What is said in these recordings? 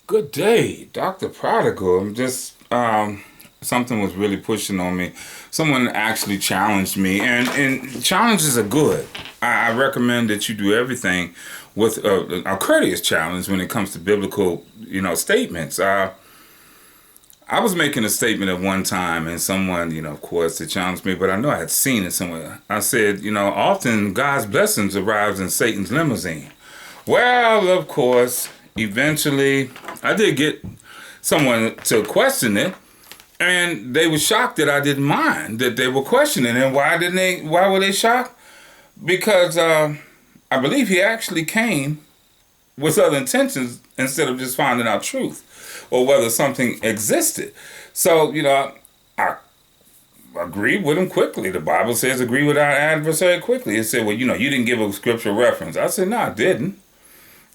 Good day, Dr. Prodigal. I'm just something was really pushing on me. Someone actually challenged me, and challenges are good. I recommend that you do everything with a courteous challenge when it comes to biblical, statements. I was making a statement at one time, and someone, of course, they challenged me, but I know I had seen it somewhere. I said, often God's blessings arrives in Satan's limousine. Well, of course, eventually I did get someone to question it, and they were shocked that I didn't mind that they were questioning. And why were they shocked? Because I believe he actually came with other intentions instead of just finding out truth or whether something existed. So, I agreed with him quickly. The Bible says agree with our adversary quickly. It said, well, you didn't give a scriptural reference. I said, no, I didn't.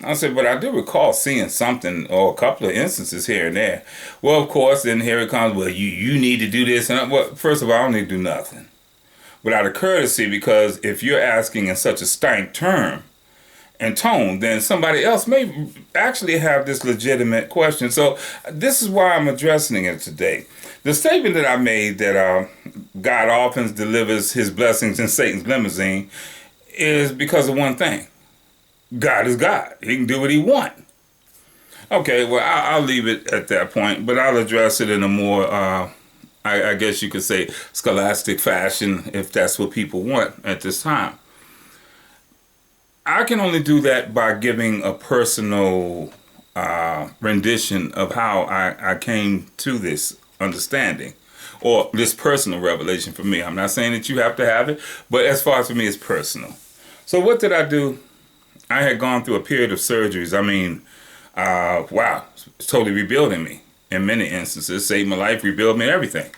I said, but I do recall seeing something or a couple of instances here and there. Well, of course, then here it comes, well, you need to do this. And well, first of all, I don't need to do nothing. But out of courtesy, because if you're asking in such a stank term and tone, then somebody else may actually have this legitimate question. So this is why I'm addressing it today. The statement that I made that God often delivers his blessings in Satan's limousine is because of one thing. God is God. He can do what he wants. Okay, well, I'll leave it at that point, but I'll address it in a more, I guess you could say, scholastic fashion, if that's what people want at this time. I can only do that by giving a personal rendition of how I came to this understanding or this personal revelation for me. I'm not saying that you have to have it, but as far as for me, it's personal. So what did I do? I had gone through a period of surgeries. I mean, wow, it's totally rebuilding me in many instances, saved my life, rebuild me, everything.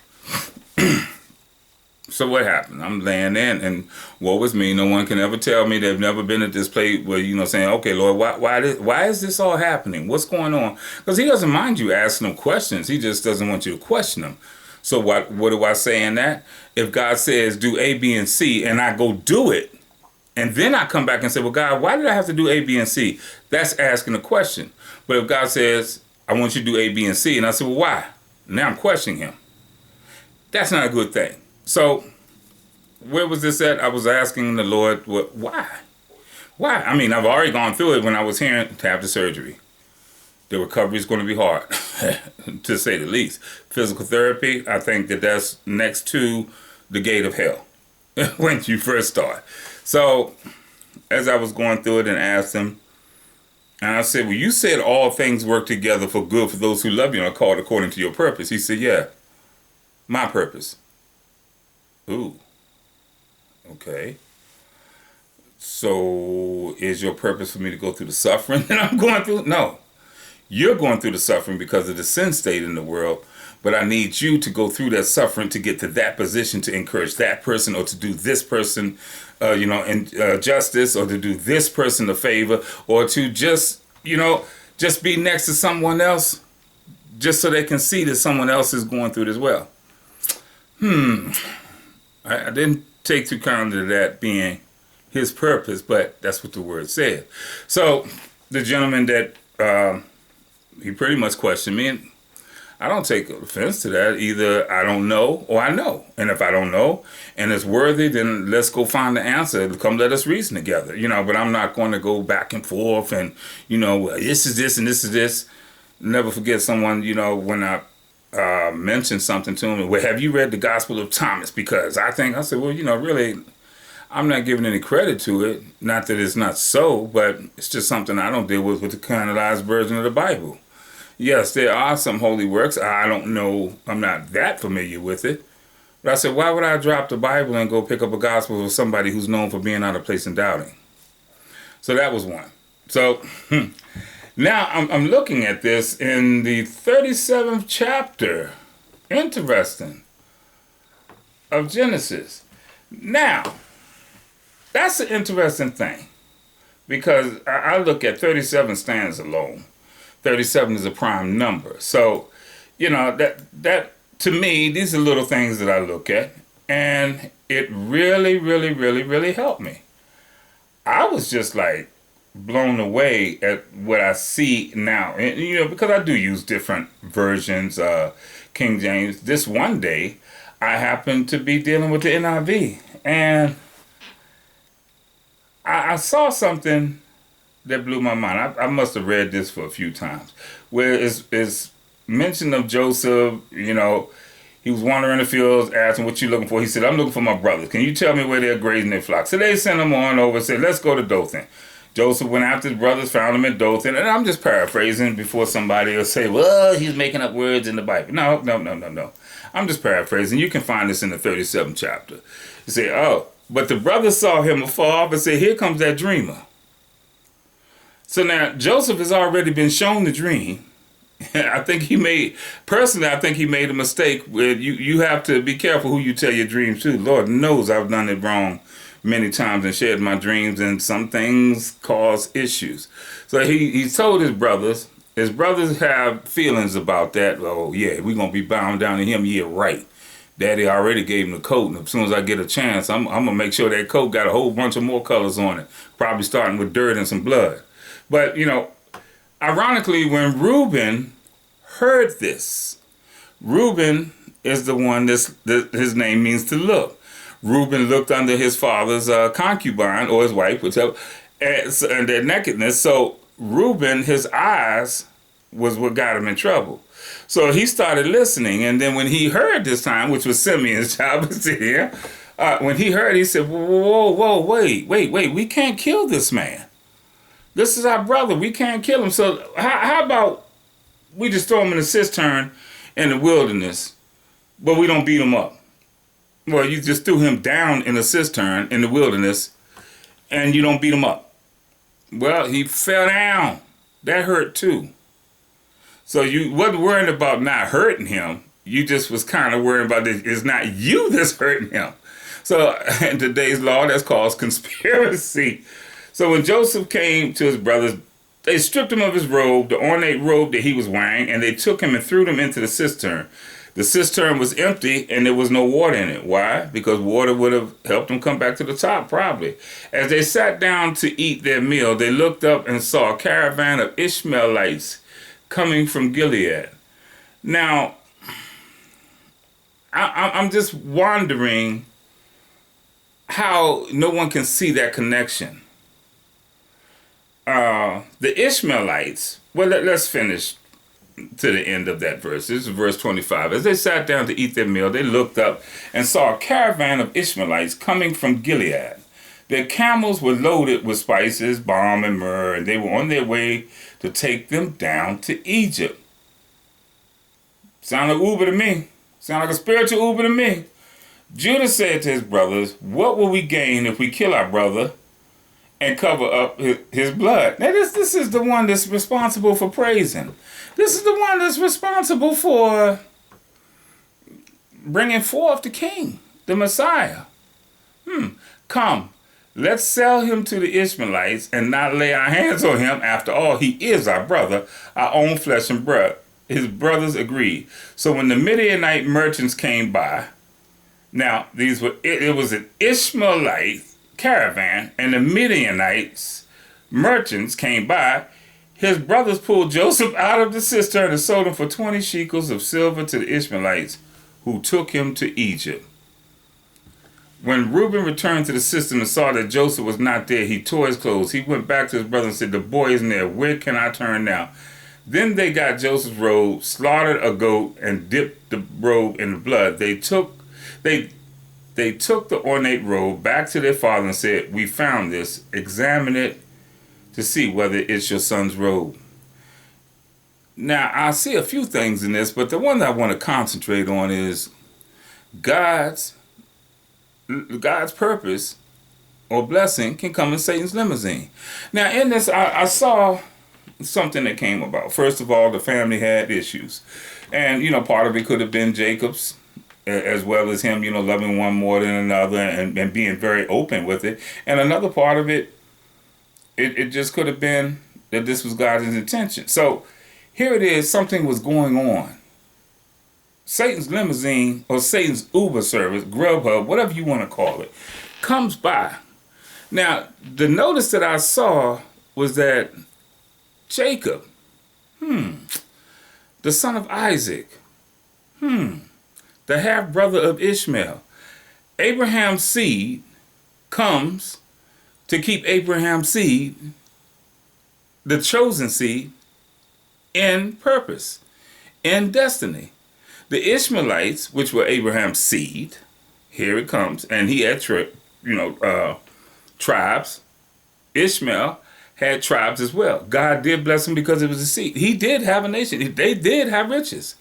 So what happened? I'm laying there, and woe was me. No one can ever tell me they've never been at this place where, saying, okay, Lord, why is this all happening? What's going on? Because he doesn't mind you asking him questions. He just doesn't want you to question him. So what do I say in that? If God says do A, B, and C, and I go do it, and then I come back and say, well, God, why did I have to do A, B, and C? That's asking a question. But if God says, I want you to do A, B, and C, and I say, well, why? Now I'm questioning him. That's not a good thing. So where was this at? I was asking the Lord, why? Why? I mean, I've already gone through it when I was here to have the surgery. The recovery is going to be hard, to say the least. Physical therapy, I think that's next to the gate of hell when you first start. So as I was going through it and asked him, and I said, well, you said all things work together for good for those who love you and are called according to your purpose. He said, yeah, my purpose. Ooh, okay. So is your purpose for me to go through the suffering that I'm going through? No. You're going through the suffering because of the sin state in the world, but I need you to go through that suffering to get to that position to encourage that person or to do this person, justice, or to do this person a favor, or to just be next to someone else just so they can see that someone else is going through it as well. I didn't take too kindly to that being his purpose, but that's what the word said. So the gentleman that he pretty much questioned me, and I don't take offense to that. Either I don't know or I know. And if I don't know and it's worthy, then let's go find the answer. Come let us reason together. But I'm not going to go back and forth and, this is this and this is this. Never forget someone, when I mentioned something to him, well, have you read the Gospel of Thomas? Because I said, well, really, I'm not giving any credit to it. Not that it's not so, but it's just something I don't deal with the canonized version of the Bible. Yes, there are some holy works. I don't know. I'm not that familiar with it. But I said, why would I drop the Bible and go pick up a gospel of somebody who's known for being out of place and doubting? So that was one. So now I'm looking at this in the 37th chapter. Interesting. Of Genesis. Now, that's an interesting thing. Because I look at 37 stands alone. 37 is a prime number. So, that to me, these are little things that I look at, and it really, really, really, really helped me. I was just like, blown away at what I see now. And, because I do use different versions, King James. This one day, I happened to be dealing with the NIV. And I saw something that blew my mind. I must have read this for a few times, where it's mention of Joseph. He was wandering the fields, asking, "What you looking for?" He said, "I'm looking for my brothers. Can you tell me where they're grazing their flock?" So they sent him on over and said, "Let's go to Dothan." Joseph went after his brothers, found them at Dothan. And I'm just paraphrasing before somebody will say, "Well, he's making up words in the Bible." No, no, no, no, no. I'm just paraphrasing. You can find this in the 37th chapter. You say, "Oh, but the brothers saw him afar off and said, 'Here comes that dreamer.'" So now Joseph has already been shown the dream. I think he made a mistake where you have to be careful who you tell your dreams to. Lord knows I've done it wrong many times and shared my dreams, and some things cause issues. So he told his brothers. His brothers have feelings about that. "Oh yeah, we're gonna be bound down to him." "Yeah, right. Daddy already gave him the coat, and as soon as I get a chance, I'm gonna make sure that coat got a whole bunch of more colors on it, probably starting with dirt and some blood." But ironically, when Reuben heard this, Reuben is the one his name means to look. Reuben looked under his father's concubine or his wife, whichever, and their nakedness. So Reuben, his eyes was what got him in trouble. So he started listening, and then when he heard this time, which was Simeon's job to see him, when he heard, he said, "Whoa, wait, we can't kill this man. This is our brother. We can't kill him. So how about we just throw him in a cistern in the wilderness, but we don't beat him up?" Well, you just threw him down in a cistern in the wilderness, and you don't beat him up. Well, he fell down. That hurt too. So you wasn't worried about not hurting him. You just was kind of worried about it. It's not you that's hurting him. So in today's law, that's called conspiracy. So when Joseph came to his brothers, they stripped him of his robe, the ornate robe that he was wearing, and they took him and threw him into the cistern. The cistern was empty and there was no water in it. Why? Because water would have helped them come back to the top, probably. As they sat down to eat their meal, they looked up and saw a caravan of Ishmaelites coming from Gilead. Now, I'm just wondering how no one can see that connection. The Ishmaelites, well, let's finish to the end of that verse. This is verse 25. As they sat down to eat their meal, they looked up and saw a caravan of Ishmaelites coming from Gilead. Their camels were loaded with spices, balm, and myrrh, and they were on their way to take them down to Egypt. Sound like Uber to me. Sound like a spiritual Uber to me. Judah said to his brothers, "What will we gain if we kill our brother and cover up his blood?" Now this is the one that's responsible for praising. This is the one that's responsible for bringing forth the king, the Messiah. Come, let's sell him to the Ishmaelites and not lay our hands on him. After all, he is our brother, our own flesh and blood. His brothers agreed. So when the Midianite merchants came by, now it was an Ishmaelite caravan, and the Midianites merchants came by. His brothers pulled Joseph out of the cistern and sold him for 20 shekels of silver to the Ishmaelites, who took him to Egypt. When Reuben returned to the cistern and saw that Joseph was not there, he tore his clothes. He went back to his brother and said, "The boy isn't there. Where can I turn now?" Then they got Joseph's robe, slaughtered a goat, and dipped the robe in the blood. They took the ornate robe back to their father and said, "We found this. Examine it to see whether it's your son's robe." Now, I see a few things in this, but the one that I want to concentrate on is God's purpose or blessing can come in Satan's limousine. Now, in this, I saw something that came about. First of all, the family had issues. And, part of it could have been Jacob's, as well as him, loving one more than another and being very open with it. And another part of it, it just could have been that this was God's intention. So here it is, something was going on. Satan's limousine or Satan's Uber service, Grubhub, whatever you want to call it, comes by. Now, the notice that I saw was that Jacob, the son of Isaac, the half brother of Ishmael, Abraham's seed comes to keep Abraham's seed, the chosen seed, in purpose, in destiny. The Ishmaelites, which were Abraham's seed, here it comes, and he had tribes. Ishmael had tribes as well. God did bless him because it was a seed. He did have a nation. They did have riches.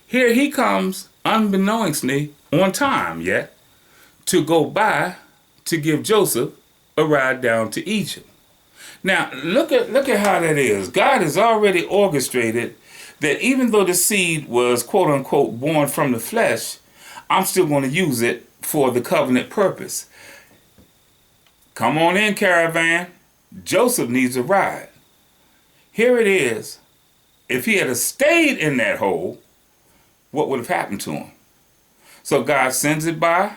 Here he comes, unbeknownstly, on time yet, to go by to give Joseph a ride down to Egypt. Now, look at how that is. God has already orchestrated that even though the seed was, quote unquote, born from the flesh, I'm still going to use it for the covenant purpose. Come on in, caravan. Joseph needs a ride. Here it is. If he had stayed in that hole, what would have happened to him? So God sends it by.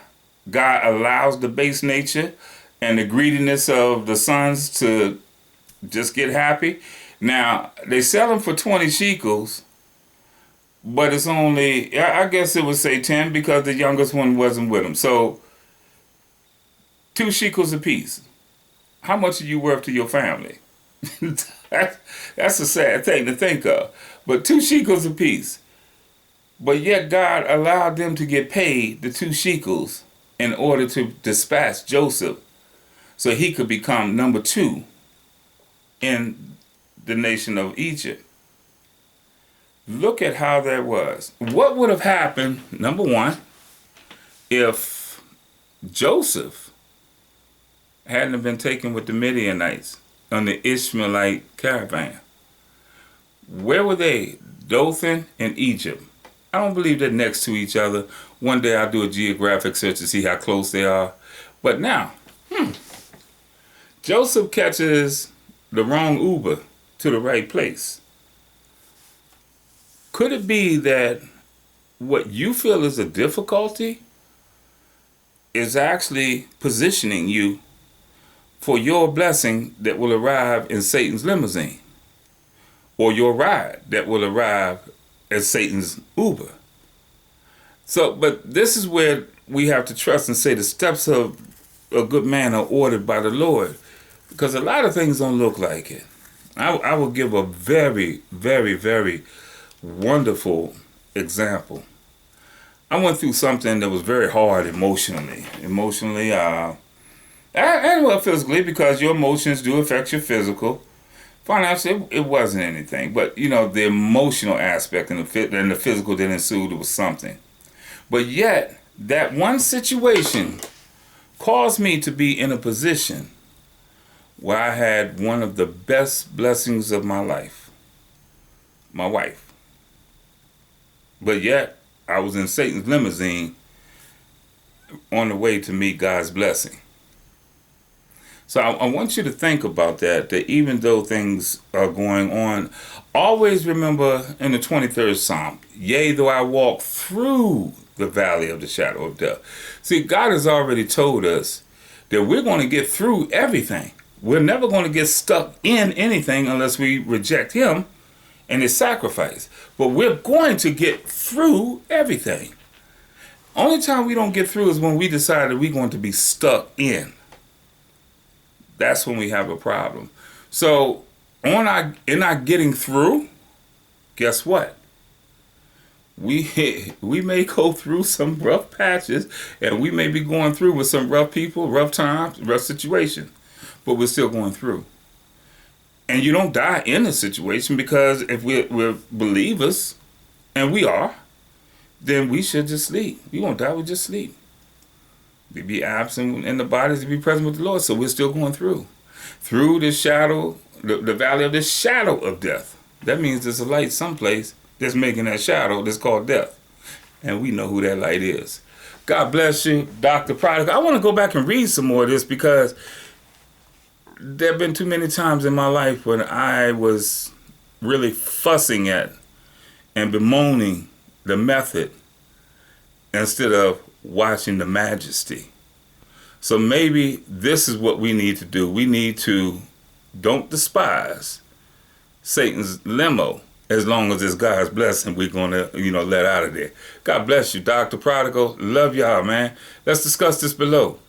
God allows the base nature and the greediness of the sons to just get happy. Now, they sell them for 20 shekels, but it's only, I guess it would say 10 because the youngest one wasn't with them. So, 2 shekels apiece. How much are you worth to your family? That's a sad thing to think of. But 2 shekels apiece. But yet God allowed them to get paid the 2 shekels in order to dispatch Joseph so he could become number 2 in the nation of Egypt. Look at how that was. What would have happened, number 1, if Joseph hadn't been taken with the Midianites on the Ishmaelite caravan? Where were they? Dothan and Egypt. I don't believe they're next to each other. One day I'll do a geographic search to see how close they are. But now, Joseph catches the wrong Uber to the right place. Could it be that what you feel is a difficulty is actually positioning you for your blessing that will arrive in Satan's limousine, or your ride that will arrive as Satan's Uber? So, but this is where we have to trust and say the steps of a good man are ordered by the Lord, because a lot of things don't look like it. I will give a very, very, very wonderful example. I went through something that was very hard emotionally. And well, physically, because your emotions do affect your physical. Financially, it wasn't anything. But, the emotional aspect and the physical that ensued, it was something. But yet, that one situation caused me to be in a position where I had one of the best blessings of my life, my wife. But yet, I was in Satan's limousine on the way to meet God's blessing. So I want you to think about that even though things are going on, always remember in the 23rd Psalm, yea, though I walk through the valley of the shadow of death. See, God has already told us that we're going to get through everything. We're never going to get stuck in anything unless we reject him and his sacrifice. But we're going to get through everything. Only time we don't get through is when we decide that we're going to be stuck in. That's when we have a problem. So in our getting through, guess what? We may go through some rough patches, and we may be going through with some rough people, rough times, rough situations, but we're still going through. And you don't die in the situation, because if we're believers, and we are, then we should just sleep. We won't die, we just sleep. We be absent in the bodies to be present with the Lord, so we're still going through. Through the shadow, the valley of the shadow of death. That means there's a light someplace that's making that shadow that's called death. And we know who that light is. God bless you, Dr. Prodigal. I want to go back and read some more of this, because there have been too many times in my life when I was really fussing at and bemoaning the method instead of watching the majesty. So maybe this is what we need to do. We need to don't despise Satan's limo. As long as it's God's blessing, we're going to, let out of there. God bless you, Dr. Prodigal. Love y'all, man. Let's discuss this below.